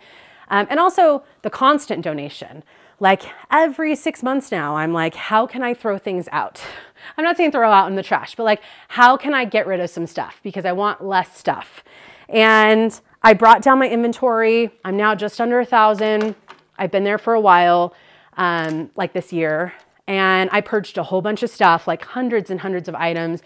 And also the constant donation. Like every 6 months now, I'm like, how can I throw things out? I'm not saying throw out in the trash, but like, how can I get rid of some stuff? Because I want less stuff. And I brought down my inventory. I'm now just under 1,000. I've been there for a while, like this year. And I purged a whole bunch of stuff, like hundreds and hundreds of items.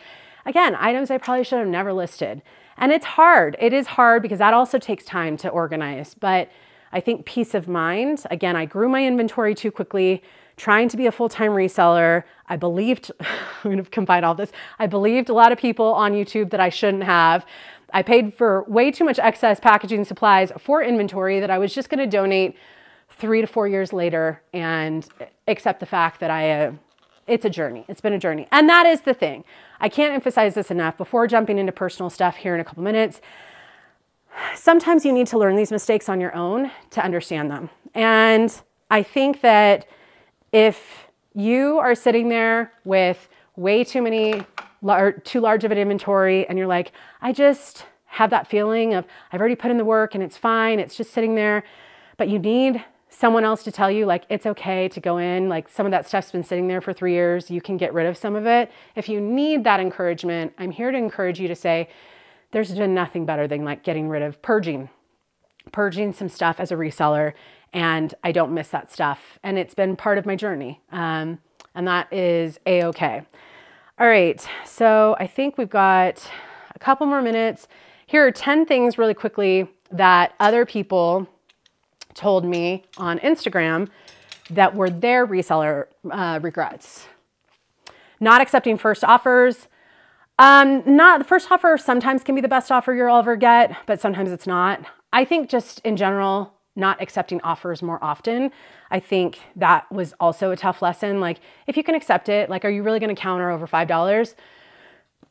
Again, items I probably should have never listed. And it's hard. It is hard because that also takes time to organize. But I think peace of mind, again, I grew my inventory too quickly, trying to be a full-time reseller. I believed, I'm going to combine all this. I believed a lot of people on YouTube that I shouldn't have. I paid for way too much excess packaging supplies for inventory that I was just going to donate 3 to 4 years later and accept the fact that it's a journey. It's been a journey. And that is the thing. I can't emphasize this enough before jumping into personal stuff here in a couple minutes. Sometimes you need to learn these mistakes on your own to understand them. And I think that if you are sitting there with way too large of an inventory and you're like, I just have that feeling of I've already put in the work and it's fine, it's just sitting there, but you need someone else to tell you like it's okay to go in, like some of that stuff's been sitting there for 3 years, you can get rid of some of it. If you need that encouragement, I'm here to encourage you to say, there's been nothing better than like getting rid of purging some stuff as a reseller, and I don't miss that stuff. And it's been part of my journey. And that is a-okay. All right. So I think we've got a couple more minutes. Here are 10 things really quickly that other people told me on Instagram that were their reseller regrets. Not accepting first offers. The first offer sometimes can be the best offer you'll ever get, but sometimes it's not. I think just in general, not accepting offers more often. I think that was also a tough lesson. Like if you can accept it, like, are you really going to counter over $5?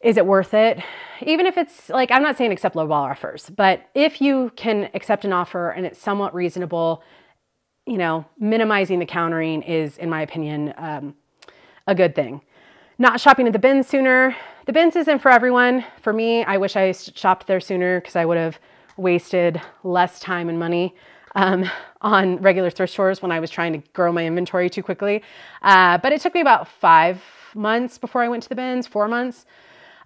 Is it worth it? Even if it's like, I'm not saying accept lowball offers, but if you can accept an offer and it's somewhat reasonable, you know, minimizing the countering is, in my opinion, a good thing. Not shopping at the bins sooner. The bins isn't for everyone. For me, I wish I shopped there sooner because I would have wasted less time and money on regular thrift stores when I was trying to grow my inventory too quickly. But it took me about 5 months before I went to the bins, 4 months.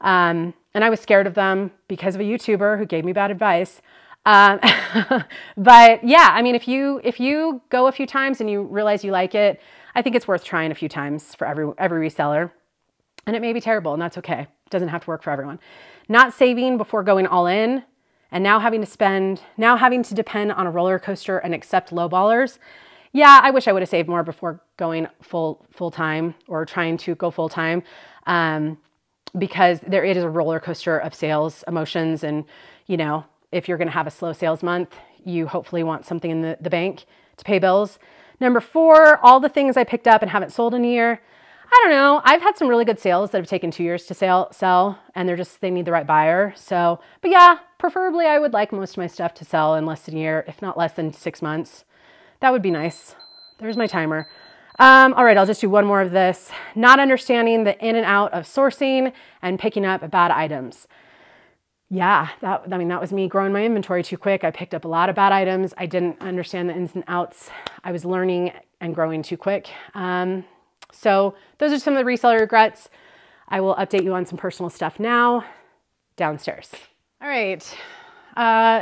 And I was scared of them because of a YouTuber who gave me bad advice. But yeah, I mean, if you go a few times and you realize you like it, I think it's worth trying a few times for every reseller. And it may be terrible, and that's okay. It doesn't have to work for everyone. Not saving before going all in, and now having to depend on a roller coaster and accept lowballers. Yeah, I wish I would have saved more before going full time or trying to go full time, because it is a roller coaster of sales emotions. And, you know, if you're going to have a slow sales month, you hopefully want something in the bank to pay bills. Number 4, all the things I picked up and haven't sold in a year. I don't know. I've had some really good sales that have taken 2 years to sell, and they need the right buyer. So, but yeah, preferably I would like most of my stuff to sell in less than a year, if not less than 6 months. That would be nice. There's my timer. All right, I'll just do one more of this. Not understanding the in and out of sourcing and picking up bad items. Yeah, that was me growing my inventory too quick. I picked up a lot of bad items. I didn't understand the ins and outs. I was learning and growing too quick. So those are some of the reseller regrets. I will update you on some personal stuff now downstairs. All right.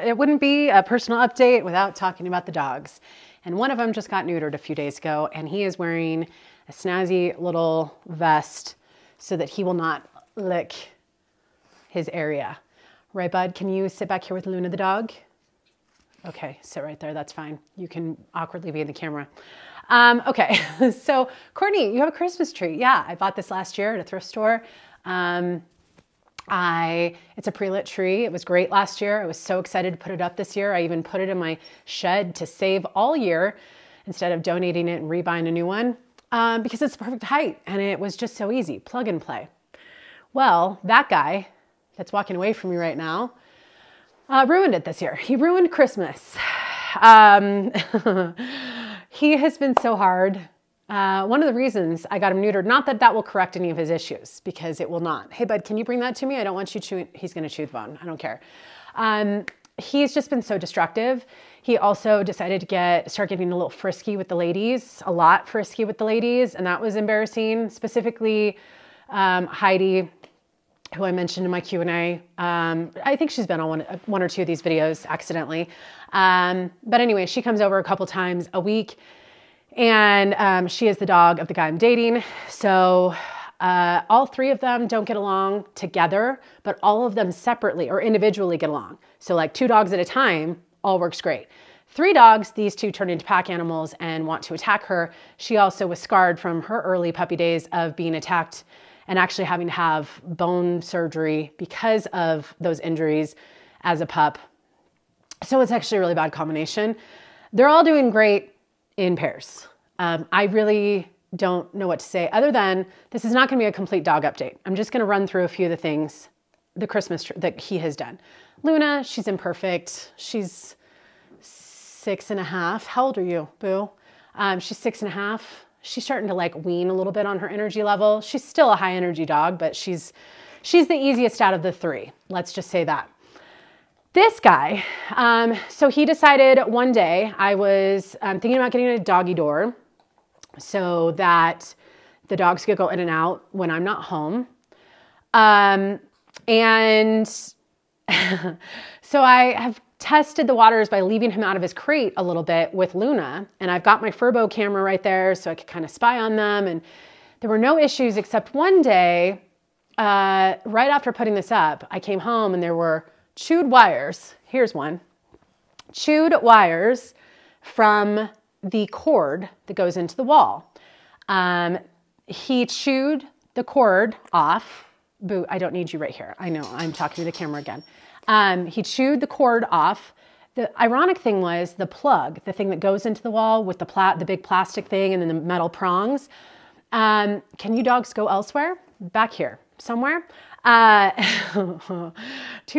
It wouldn't be a personal update without talking about the dogs. And one of them just got neutered a few days ago, and he is wearing a snazzy little vest so that he will not lick his area. Right, bud? Can you sit back here with Luna the dog? Okay, sit right there. That's fine. You can awkwardly be in the camera. Okay, so Courtney, you have a Christmas tree. Yeah, I bought this last year at a thrift store. It's a pre-lit tree. It was great last year. I was so excited to put it up this year. I even put it in my shed to save all year instead of donating it and rebuying a new one, because it's the perfect height and it was just so easy, plug and play. Well, that guy that's walking away from me right now ruined it this year. He ruined Christmas. He has been so hard. One of the reasons I got him neutered, not that that will correct any of his issues, because it will not. Hey, bud, can you bring that to me? I don't want you chewing. He's going to chew the bone. I don't care. He's just been so destructive. He also decided to start getting a little frisky with the ladies, a lot frisky with the ladies, and that was embarrassing. Specifically, Heidi, who I mentioned in my Q&A. I think she's been on one or two of these videos accidentally. But anyway, she comes over a couple times a week, and she is the dog of the guy I'm dating. So all 3 of them don't get along together, but all of them separately or individually get along. So like 2 dogs at a time, all works great. 3 dogs, these 2 turn into pack animals and want to attack her. She also was scarred from her early puppy days of being attacked and actually having to have bone surgery because of those injuries as a pup. So it's actually a really bad combination. They're all doing great in pairs. I really don't know what to say other than this is not going to be a complete dog update. I'm just going to run through a few of the things, the Christmas that he has done. Luna, she's imperfect. She's 6.5. How old are you, Boo? She's 6.5. She's starting to like wean a little bit on her energy level. She's still a high energy dog, but she's the easiest out of the 3. Let's just say that. This guy, so he decided one day, I was thinking about getting a doggy door so that the dogs could go in and out when I'm not home. And so I have tested the waters by leaving him out of his crate a little bit with Luna. And I've got my Furbo camera right there so I could kind of spy on them. And there were no issues except one day, right after putting this up, I came home and there were chewed wires. Here's one. Chewed wires from the cord that goes into the wall. He chewed the cord off. Boo, I don't need you right here. I know, I'm talking to the camera again. He chewed the cord off. The ironic thing was the plug, the thing that goes into the wall with the big plastic thing and then the metal prongs. Can you dogs go elsewhere? Back here, somewhere? 2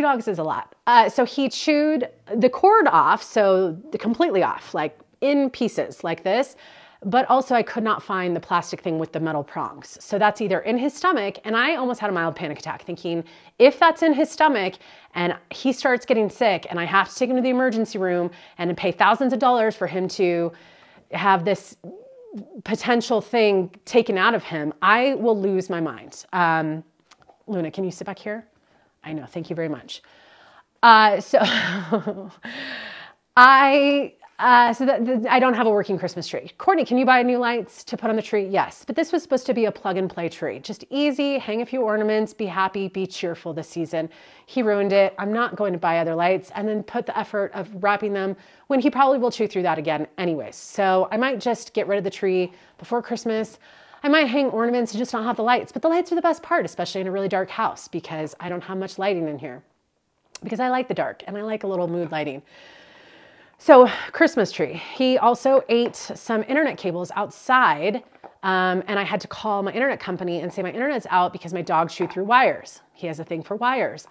dogs is a lot. So he chewed the cord off, so completely off, like in pieces like this. But also I could not find the plastic thing with the metal prongs. So that's either in his stomach, and I almost had a mild panic attack thinking, if that's in his stomach and he starts getting sick and I have to take him to the emergency room and pay thousands of dollars for him to have this potential thing taken out of him, I will lose my mind. Luna, can you sit back here? I know, thank you very much. So I I don't have a working Christmas tree. Courtney, can you buy new lights to put on the tree? Yes, but this was supposed to be a plug and play tree. Just easy, hang a few ornaments, be happy, be cheerful this season. He ruined it. I'm not going to buy other lights and then put the effort of wrapping them when he probably will chew through that again anyways. So I might just get rid of the tree before Christmas. I might hang ornaments and just not have the lights, but the lights are the best part, especially in a really dark house because I don't have much lighting in here because I like the dark and I like a little mood lighting. So Christmas tree. He also ate some internet cables outside and I had to call my internet company and say my internet's out because my dog chewed through wires. He has a thing for wires.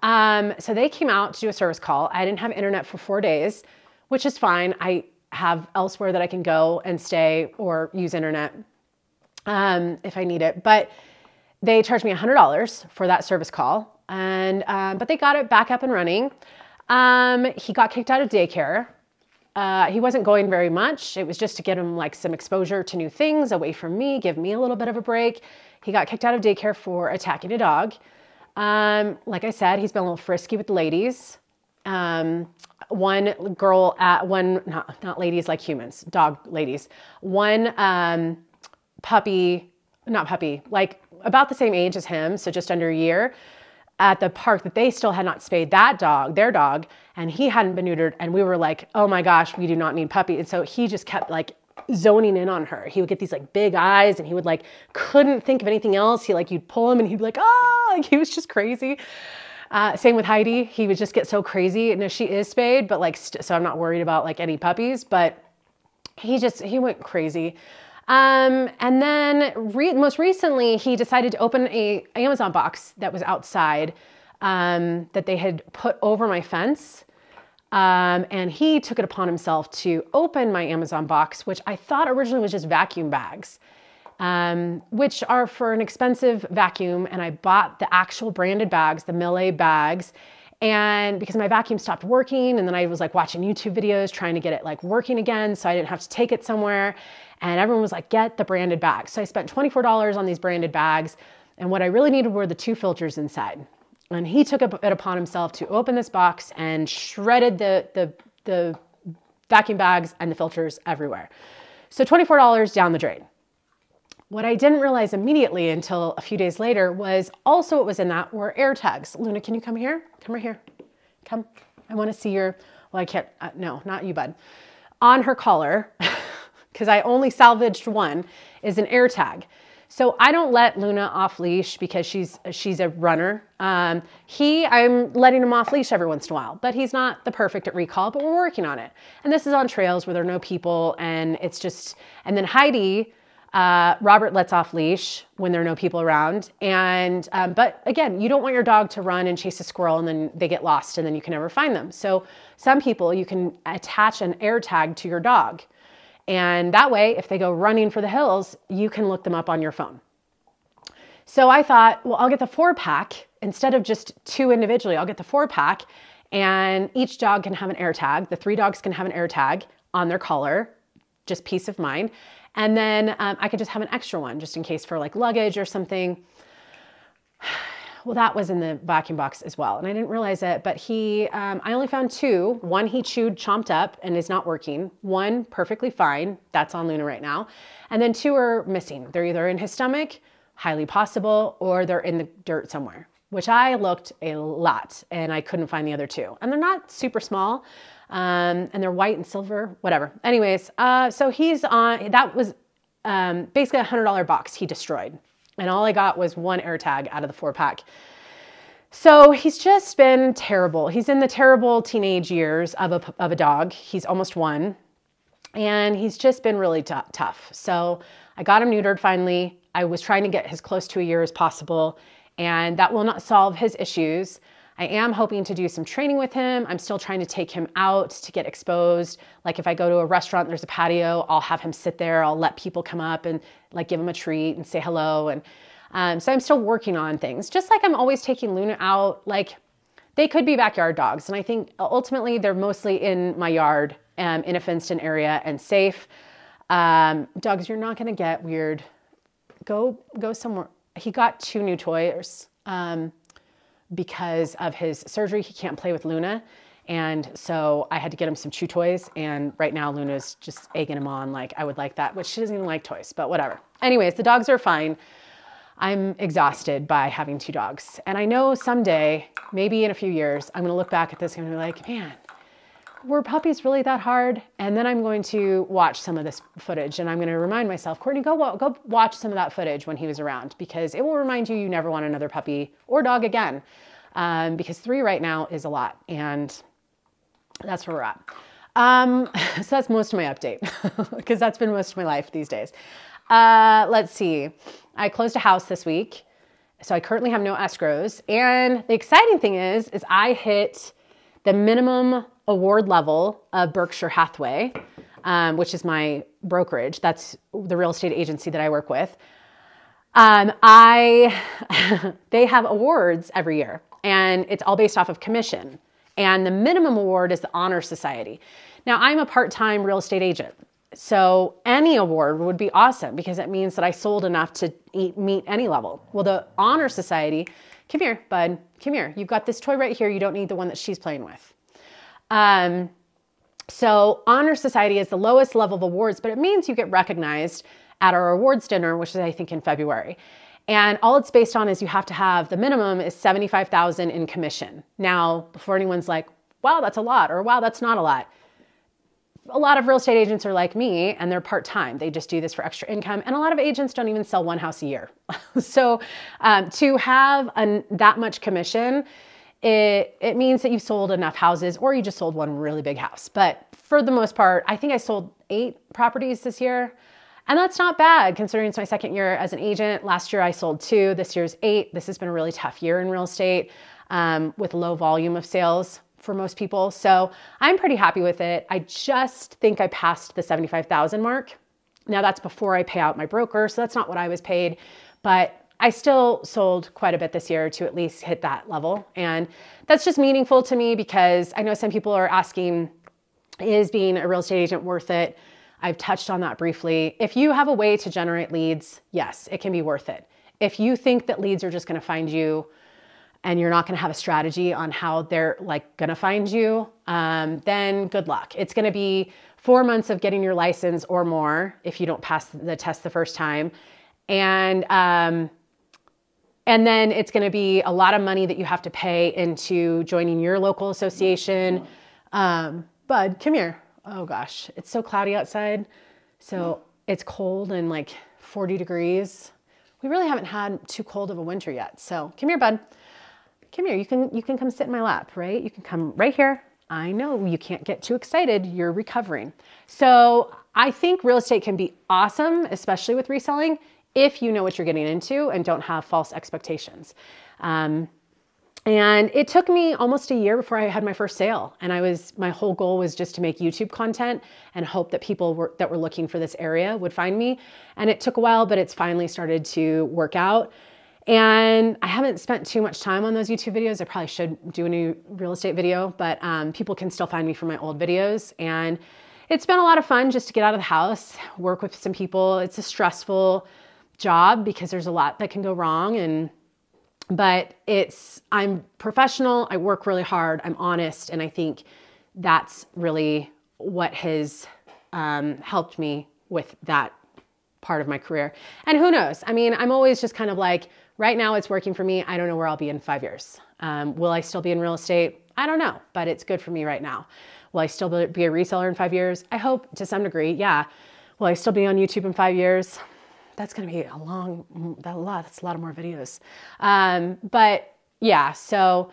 So they came out to do a service call. I didn't have internet for 4 days, which is fine. I have elsewhere that I can go and stay or use internet if I need it. But they charged me $100 for that service call. And but they got it back up and running. He got kicked out of daycare. He wasn't going very much. It was just to get him like some exposure to new things away from me, give me a little bit of a break. He got kicked out of daycare for attacking a dog. Like I said, he's been a little frisky with the ladies. One girl not ladies like humans, dog ladies. One puppy, not puppy, like about the same age as him, so just under a year, at the park that they still had not spayed that dog, their dog, and he hadn't been neutered. And we were like, oh my gosh, we do not need puppy. And so he just kept like zoning in on her. He would get these like big eyes and he would like, couldn't think of anything else. You'd pull him and he'd be like, oh, like he was just crazy. Same with Heidi. He would just get so crazy. And she is spayed, but like, so I'm not worried about like any puppies, but he went crazy. And then most recently, he decided to open an Amazon box that was outside that they had put over my fence. And he took it upon himself to open my Amazon box, which I thought originally was just vacuum bags, which are for an expensive vacuum. And I bought the actual branded bags, the Millet bags. And because my vacuum stopped working, and then I was like watching YouTube videos, trying to get it like working again so I didn't have to take it somewhere. And everyone was like, get the branded bags. So I spent $24 on these branded bags. And what I really needed were the 2 filters inside. And he took it upon himself to open this box and shredded the vacuum bags and the filters everywhere. So $24 down the drain. What I didn't realize immediately until a few days later was also what was in that were air tags. Luna, can you come here? Come right here. Come. I want to see your, well, I can't, no, not you, bud. On her collar, because I only salvaged one, is an air tag. So I don't let Luna off leash because she's a runner. I'm letting him off leash every once in a while, but he's not the perfect at recall, but we're working on it. And this is on trails where there are no people, and it's just, and then Heidi, Robert lets off leash when there are no people around. And, but again, you don't want your dog to run and chase a squirrel and then they get lost and then you can never find them. So some people, you can attach an air tag to your dog. And that way, if they go running for the hills, you can look them up on your phone. So I thought, well, I'll get the 4-pack instead of just 2 individually. I'll get the 4-pack and each dog can have an air tag. The 3 dogs can have an air tag on their collar, just peace of mind. And then I could just have an extra one just in case for like luggage or something. Well, that was in the vacuum box as well. And I didn't realize it, but I only found 2. One he chewed, chomped up and is not working. 1 perfectly fine. That's on Luna right now. And then 2 are missing. They're either in his stomach, highly possible, or they're in the dirt somewhere, which I looked a lot and I couldn't find the other 2. And they're not super small. And they're white and silver, whatever. Anyways, so he's on, that was basically a $100 box he destroyed. And all I got was 1 air tag out of the 4-pack. So he's just been terrible. He's in the terrible teenage years of a dog. He's almost 1. And he's just been really tough. So I got him neutered finally. I was trying to get as close to a year as possible. And that will not solve his issues. I am hoping to do some training with him. I'm still trying to take him out to get exposed. Like if I go to a restaurant, there's a patio, I'll have him sit there. I'll let people come up and like give him a treat and say hello. And so I'm still working on things. Just like I'm always taking Luna out, like they could be backyard dogs. And I think ultimately they're mostly in my yard in a fenced in area and safe. Dogs, you're not gonna get weird. Go somewhere. He got 2 new toys. Because of his surgery, he can't play with Luna. And so I had to get him some chew toys. And right now Luna's just egging him on like, I would like that, which she doesn't even like toys, but whatever. Anyways, the dogs are fine. I'm exhausted by having 2 dogs. And I know someday, maybe in a few years, I'm going to look back at this and be like, man, were puppies really that hard? And then I'm going to watch some of this footage and I'm going to remind myself, Courtney, go watch some of that footage when he was around, because it will remind you you never want another puppy or dog again. Because 3 right now is a lot, and that's where we're at. So that's most of my update, because that's been most of my life these days. Let's see. I closed a house this week, so I currently have no escrows. And the exciting thing is I hit the minimum award level of Berkshire Hathaway, which is my brokerage. That's the real estate agency that I work with. They have awards every year, and it's all based off of commission. And the minimum award is the Honor Society. Now, I'm a part-time real estate agent, so any award would be awesome because it means that I sold enough to meet any level. Well, the Honor Society, come here, bud, come here. You've got this toy right here. You don't need the one that she's playing with. So Honor Society is the lowest level of awards, but it means you get recognized at our awards dinner, which is I think in February. And all it's based on is you have to have, the minimum is $75,000 in commission. Now, before anyone's like, wow, that's a lot, or wow, that's not a lot of real estate agents are like me and they're part-time. They just do this for extra income. And a lot of agents don't even sell 1 house a year. So to have that much commission, it means that you've sold enough houses, or you just sold one really big house. But for the most part, I think I sold 8 properties this year. And that's not bad considering it's my 2nd year as an agent. Last year I sold 2, this year's 8. This has been a really tough year in real estate with low volume of sales for most people. So I'm pretty happy with it. I just think I passed the 75,000 mark. Now that's before I pay out my broker, so that's not what I was paid, but I still sold quite a bit this year to at least hit that level. And that's just meaningful to me because I know some people are asking, is being a real estate agent worth it? I've touched on that briefly. If you have a way to generate leads, yes, it can be worth it. If you think that leads are just going to find you and you're not going to have a strategy on how they're like going to find you, then good luck. It's going to be 4 months of getting your license or more if you don't pass the test the first time. And then it's going to be a lot of money that you have to pay into joining your local association. Bud, come here. Oh gosh, it's so cloudy outside. So it's cold and like 40 degrees. We really haven't had too cold of a winter yet. So come here, bud. Come here. You can come sit in my lap, right? You can come right here. I know you can't get too excited. You're recovering. So I think real estate can be awesome, especially with reselling, if you know what you're getting into and don't have false expectations. And it took me almost a year before I had my first sale. And my whole goal was just to make YouTube content and hope that people that were looking for this area would find me. And it took a while, but it's finally started to work out. And I haven't spent too much time on those YouTube videos. I probably should do a new real estate video, but people can still find me from my old videos. And it's been a lot of fun just to get out of the house, work with some people. It's a stressful job because there's a lot that can go wrong. But I'm professional, I work really hard, I'm honest, and I think that's really what has helped me with that part of my career. And who knows? I mean, I'm always just kind of like, right now it's working for me. I don't know where I'll be in 5 years. Will I still be in real estate? I don't know, but it's good for me right now. Will I still be a reseller in 5 years? I hope to some degree, yeah. Will I still be on YouTube in 5 years? That's going to be that's a lot of more videos. But yeah, so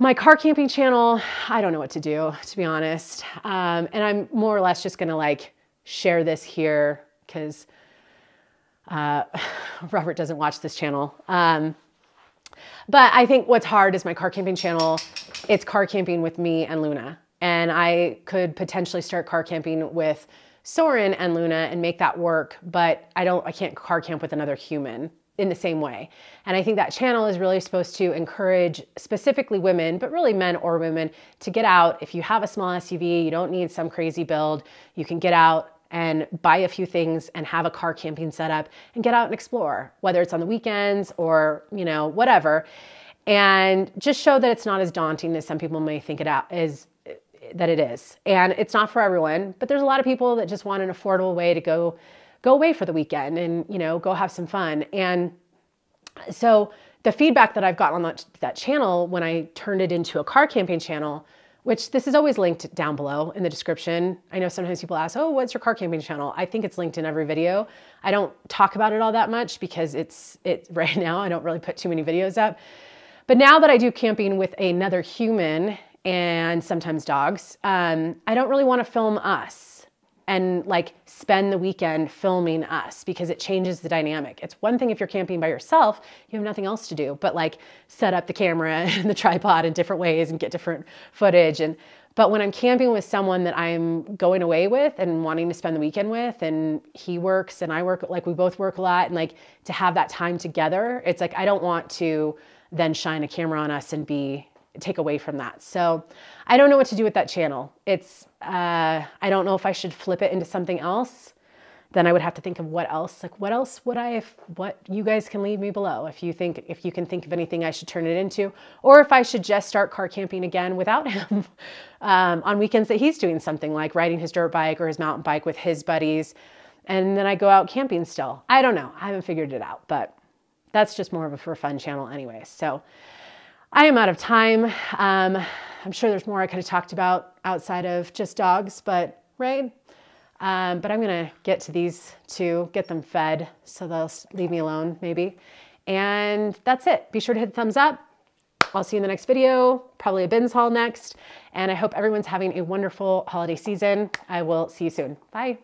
my car camping channel, I don't know what to do, to be honest. And I'm more or less just going to like share this here because Robert doesn't watch this channel. But I think what's hard is my car camping channel. It's car camping with me and Luna. And I could potentially start car camping with Soren and Luna and make that work, but I can't car camp with another human in the same way. And I think that channel is really supposed to encourage specifically women, but really men or women, to get out. If you have a small SUV, you don't need some crazy build. You can get out and buy a few things and have a car camping setup and get out and explore, whether it's on the weekends or, whatever. and just show that it's not as daunting as some people may think that it is. And it's not for everyone, but there's a lot of people that just want an affordable way to go away for the weekend and, you know, go have some fun. And so the feedback that I've gotten on that channel when I turned it into a car camping channel, which this is always linked down below in the description. I know sometimes people ask, oh, what's your car camping channel? I think it's linked in every video. I don't talk about it all that much because right now I don't really put too many videos up. But now that I do camping with another human and sometimes dogs, I don't really want to film us and like spend the weekend filming us because it changes the dynamic. It's one thing if you're camping by yourself, you have nothing else to do but like set up the camera and the tripod in different ways and get different footage. But when I'm camping with someone that I'm going away with and wanting to spend the weekend with, and he works and I work, like we both work a lot, and like to have that time together, it's like I don't want to then shine a camera on us and take away from that. So I don't know what to do with that channel. I don't know if I should flip it into something else. Then I would have to think of what else what you guys can leave me below. If you can think of anything I should turn it into, or if I should just start car camping again without him on weekends that he's doing something like riding his dirt bike or his mountain bike with his buddies. And then I go out camping still. I don't know. I haven't figured it out, but that's just more of a for fun channel anyway. So I am out of time. I'm sure there's more I could have talked about outside of just dogs, but right? But I'm gonna get to these two, get them fed, so they'll leave me alone maybe. And that's it. Be sure to hit the thumbs up. I'll see you in the next video, probably a bins haul next. And I hope everyone's having a wonderful holiday season. I will see you soon. Bye.